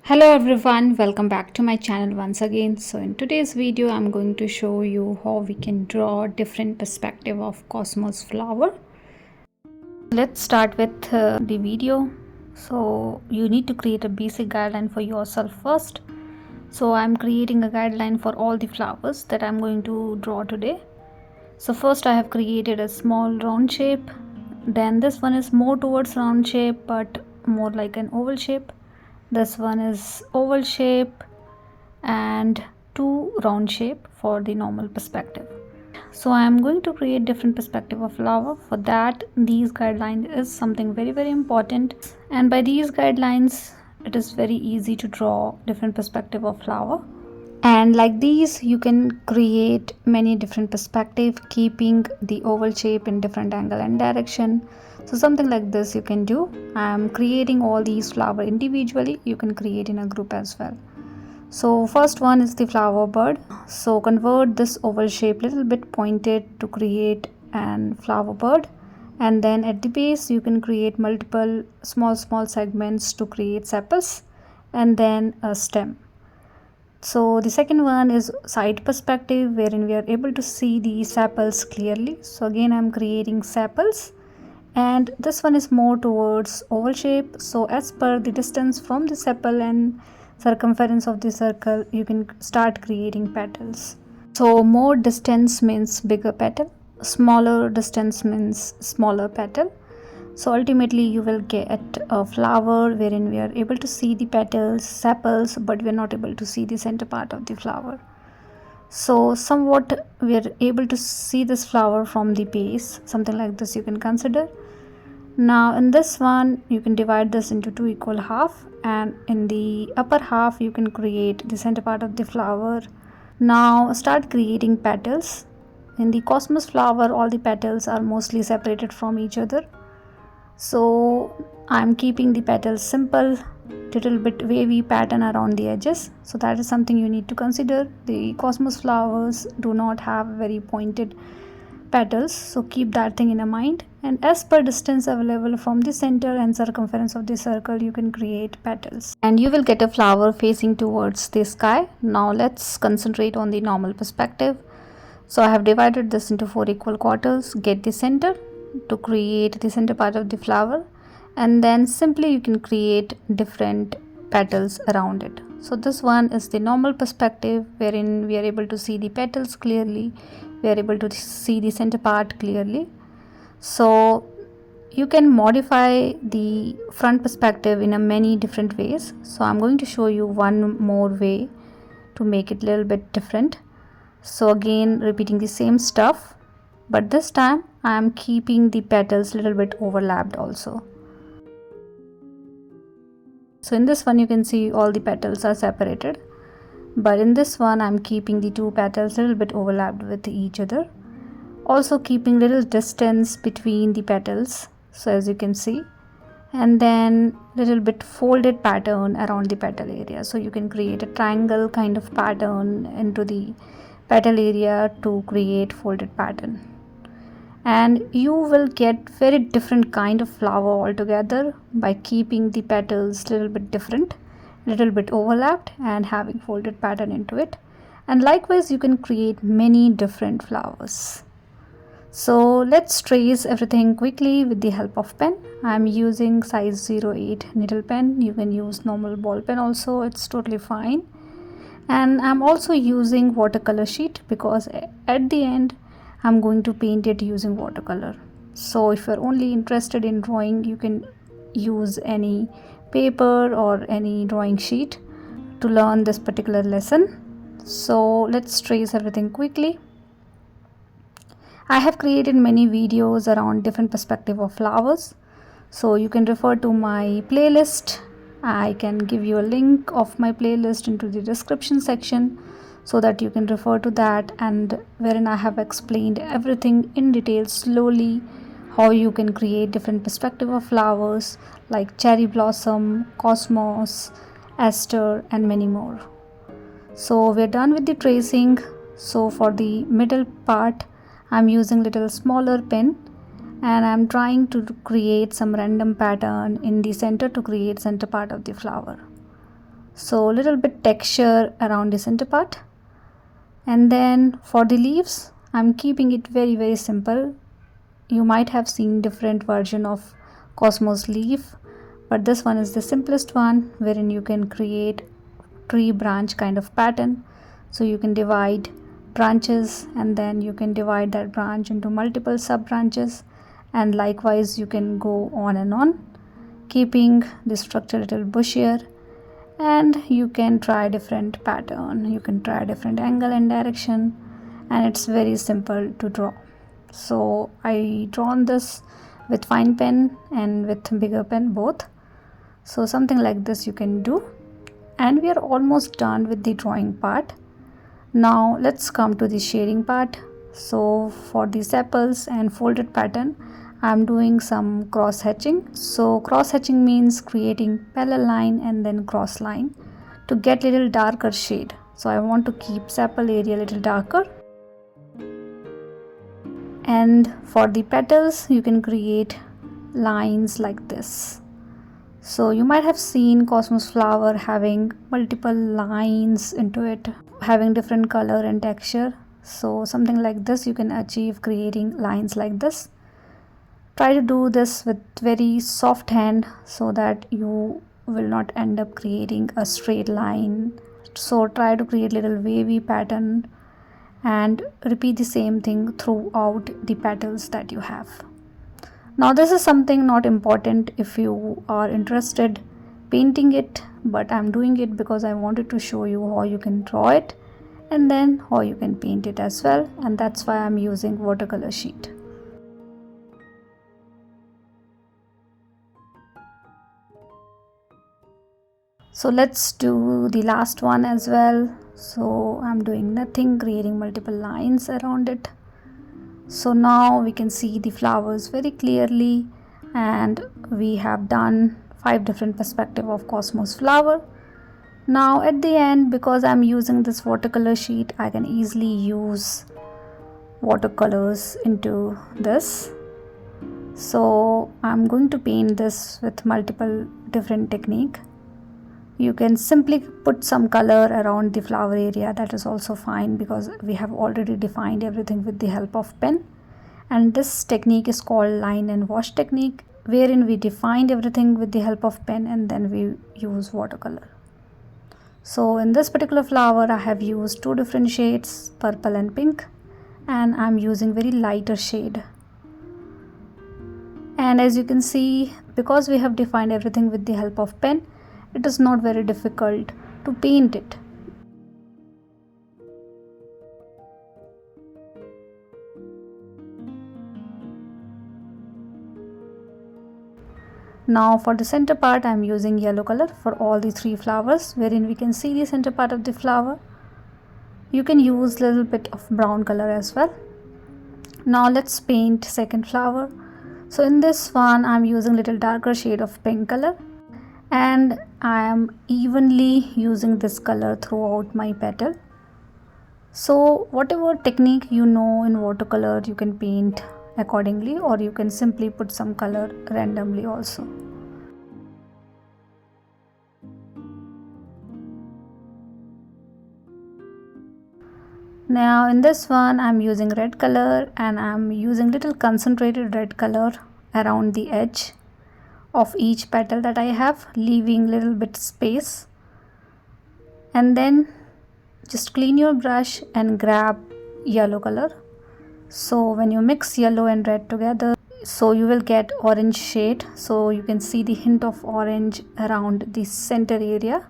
Hello everyone, welcome back to my channel once again. So in today's video I'm going to show you how we can draw different perspective of cosmos flower. Let's start with the video. So you need to create a basic guideline for yourself first. So I'm creating a guideline for all the flowers that I'm going to draw today. So first I have created a small round shape. Then this one is more towards round shape but more like an oval shape. This one is oval shape and two round shape for the normal perspective. So I am going to create different perspective of flower. For that, these guidelines is something very important, and by these guidelines it is very easy to draw different perspective of flower. And like these you can create many different perspective, keeping the oval shape in different angle and direction. So something like this you can do. I am creating all these flower individually. You can create in a group as well. So first one is the flower bird. So convert this oval shape little bit pointed to create an flower bird, and then at the base you can create multiple small segments to create sepals and then a stem. So the second one is side perspective, wherein we are able to see the sepals clearly. So again I'm creating sepals, and this one is more towards oval shape. So as per the distance from the sepal and circumference of the circle, you can start creating petals. So more distance means bigger petal, smaller distance means smaller petal. So ultimately you will get a flower wherein we are able to see the petals, sepals, but we are not able to see the center part of the flower. So somewhat we are able to see this flower from the base. Something like this you can consider. Now in this one you can divide this into two equal half, and in the upper half you can create the center part of the flower. Now start creating petals. In the cosmos flower all the petals are mostly separated from each other. So I'm keeping the petals simple, little bit wavy pattern around the edges. So that is something you need to consider. The cosmos flowers do not have very pointed petals, so keep that thing in mind. And as per distance available from the center and circumference of the circle, you can create petals, and you will get a flower facing towards the sky. Now let's concentrate on the normal perspective. So I have divided this into 4 equal quarters. Get the center to create the center part of the flower, and then simply you can create different petals around it. So this one is the normal perspective, wherein we are able to see the petals clearly, we are able to see the center part clearly. So you can modify the front perspective in a many different ways. So I'm going to show you one more way to make it a little bit different. So again repeating the same stuff, but this time I am keeping the petals a little bit overlapped also. So in this one you can see all the petals are separated, but in this one I'm keeping the two petals a little bit overlapped with each other, also keeping little distance between the petals, so as you can see, and then little bit folded pattern around the petal area. So you can create a triangle kind of pattern into the petal area to create folded pattern, and you will get very different kind of flower altogether by keeping the petals little bit different, little bit overlapped, and having folded pattern into it. And likewise you can create many different flowers. So let's trace everything quickly with the help of pen. I am using size 08 needle pen. You can use normal ball pen also, it's totally fine. And I'm also using watercolor sheet because at the end I'm going to paint it using watercolor. So if you're only interested in drawing, you can use any paper or any drawing sheet to learn this particular lesson. So let's trace everything quickly. I have created many videos around different perspective of flowers, so you can refer to my playlist. I can give you a link of my playlist into the description section so that you can refer to that, and wherein I have explained everything in detail slowly, how you can create different perspective of flowers like cherry blossom, cosmos, aster, and many more. So we're done with the tracing. So for the middle part I'm using little smaller pen, and I'm trying to create some random pattern in the center to create center part of the flower. so little bit texture around the center part. And then for the leaves, I'm keeping it very simple. You might have seen different version of cosmos leaf, but this one is the simplest one, wherein you can create tree branch kind of pattern. So you can divide branches, and then you can divide that branch into multiple sub branches, and likewise you can go on and on, keeping the structure a little bushier. And you can try different pattern, you can try different angle and direction, and it's very simple to draw. So I drawn this with fine pen and with bigger pen both. So something like this you can do. And we are almost done with the drawing part. Now let's come to the shading part. So for the sepals and folded pattern, I'm doing some cross hatching. So cross hatching means creating parallel line and then cross line to get little darker shade. So I want to keep sepal area a little darker. And for the petals, you can create lines like this. So you might have seen cosmos flower having multiple lines into it, having different color and texture. So something like this you can achieve, creating lines like this. Try to do this with very soft hand so that you will not end up creating a straight line. So try to create little wavy pattern and repeat the same thing throughout the petals that you have. Now this is something not important if you are interested painting it, but I'm doing it because I wanted to show you how you can draw it and then how you can paint it as well, and that's why I'm using watercolor sheet. So let's do the last one as well. So I'm doing nothing, creating multiple lines around it. So now we can see the flowers very clearly, and we have done 5 different perspectives of cosmos flower. Now at the end, because I'm using this watercolor sheet, I can easily use watercolors into this. So I'm going to paint this with multiple different technique. You can simply put some color around the flower area, that is also fine because we have already defined everything with the help of pen. And this technique is called line and wash technique, wherein we defined everything with the help of pen and then we use watercolor. So in this particular flower I have used 2 different shades, purple and pink, and I'm using very lighter shade. And as you can see, because we have defined everything with the help of pen, it is not very difficult to paint it. Now for the center part, I am using yellow color for all the 3 flowers, wherein we can see the center part of the flower. You can use little bit of brown color as well. Now let's paint second flower. So in this one I am using little darker shade of pink color, and I am evenly using this color throughout my petal. So whatever technique you know in watercolor, you can paint accordingly, or you can simply put some color randomly also. Now in this one I'm using red color, and I'm using little concentrated red color around the edge of each petal that I have, leaving little bit space. And then just clean your brush and grab yellow color. So when you mix yellow and red together, so you will get orange shade. So you can see the hint of orange around the center area,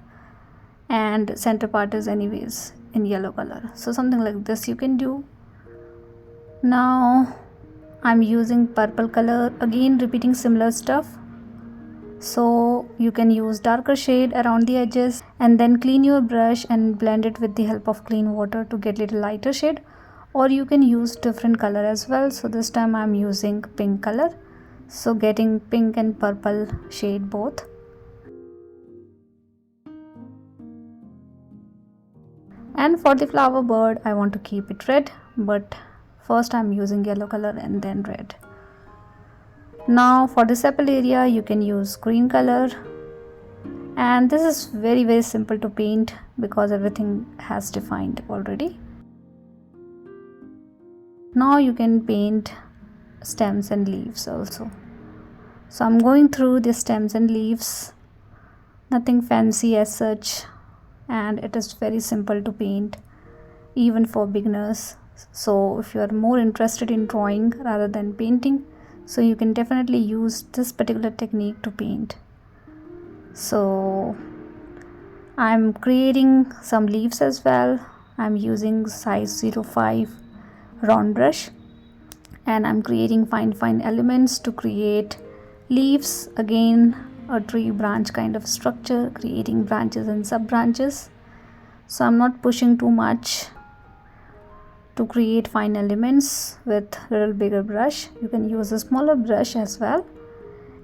and center part is anyways in yellow color. So something like this you can do. Now I'm using purple color, again repeating similar stuff. So you can use darker shade around the edges and then clean your brush and blend it with the help of clean water to get little lighter shade, or you can use different color as well. So this time I'm using pink color, so getting pink and purple shade both. And for the flower bird I want to keep it red, but first I'm using yellow color and then red. Now for the sepal area you can use green color, And this is very simple to paint because everything has defined already. Now you can paint stems and leaves also. So I'm going through the stems and leaves, nothing fancy as such, and it is very simple to paint even for beginners. So if you are more interested in drawing rather than painting, so you can definitely use this particular technique to paint. So I'm creating some leaves as well. I'm using size 05 round brush, and I'm creating fine elements to create leaves, again a tree branch kind of structure, creating branches and sub branches. So I'm not pushing too much to create fine elements with a little bigger brush. You can use a smaller brush as well.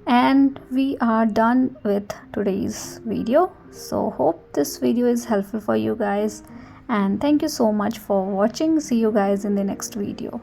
And we are done with today's video. So hope this video is helpful for you guys, and thank you so much for watching. See you guys in the next video.